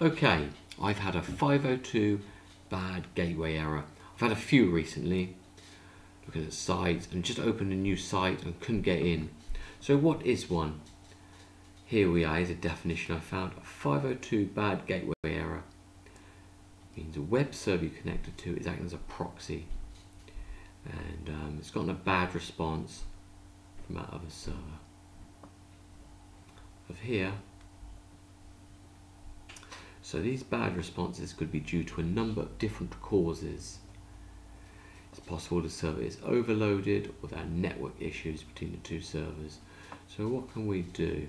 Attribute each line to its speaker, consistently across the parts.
Speaker 1: Okay, I've had a 502 bad gateway error. I've had a few recently, looking at sites, and just opened a new site and couldn't get in. So what is one? Here we are, here's a definition I found. A 502 bad gateway error means a web server you're connected to is acting as a proxy, and it's gotten a bad response from that other server. Of here, so these bad responses could be due to a number of different causes. It's possible the server is overloaded or there are network issues between the two servers. So what can we do?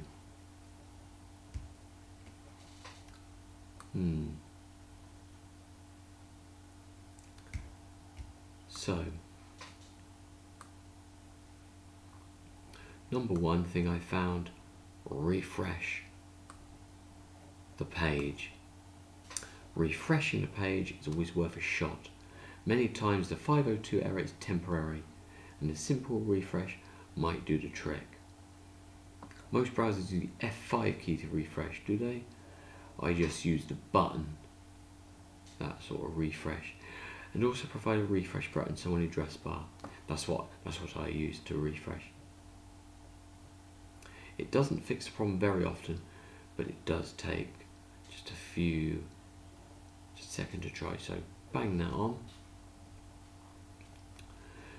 Speaker 1: So, number one thing I found, refresh the page. Refreshing the page is always worth a shot. Many times the 502 error is temporary and a simple refresh might do the trick. Most browsers use the F5 key to refresh, do they? I just use the button, that sort of refresh, and also provide a refresh button somewhere in the address bar. That's what I use to refresh. It doesn't fix the problem very often, but it does take just a second to try. So bang that on.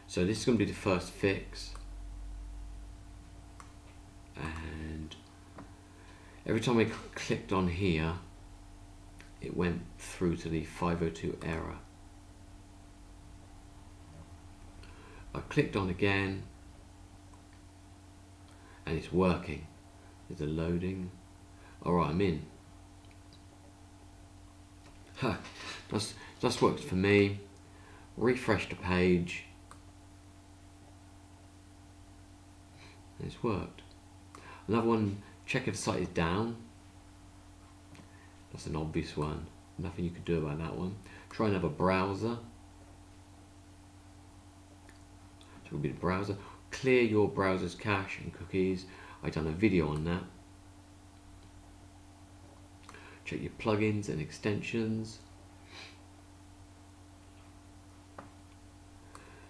Speaker 1: So this is going to be the first fix, and every time I clicked on here, it went through to the 502 error. I clicked on again, and it's working. There's a loading. Alright, I'm in. That's worked for me. Refresh the page. And it's worked. Another one, check if the site is down. That's an obvious one. Nothing you could do about that one. Try another browser. So it will be the browser. Clear your browser's cache and cookies. I've done a video on that. Check your plugins and extensions.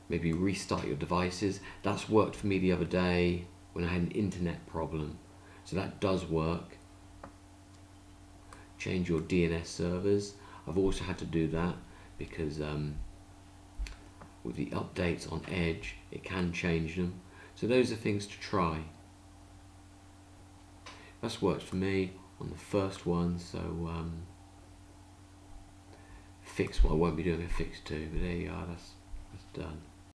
Speaker 1: Maybe restart your devices. That's worked for me the other day when I had an internet problem. So that does work. Change your DNS servers. I've also had to do that because with the updates on Edge, it can change them. So those are things to try. That's worked for me on the first one, so fix what I won't be doing a fix to, but there you are, that's done.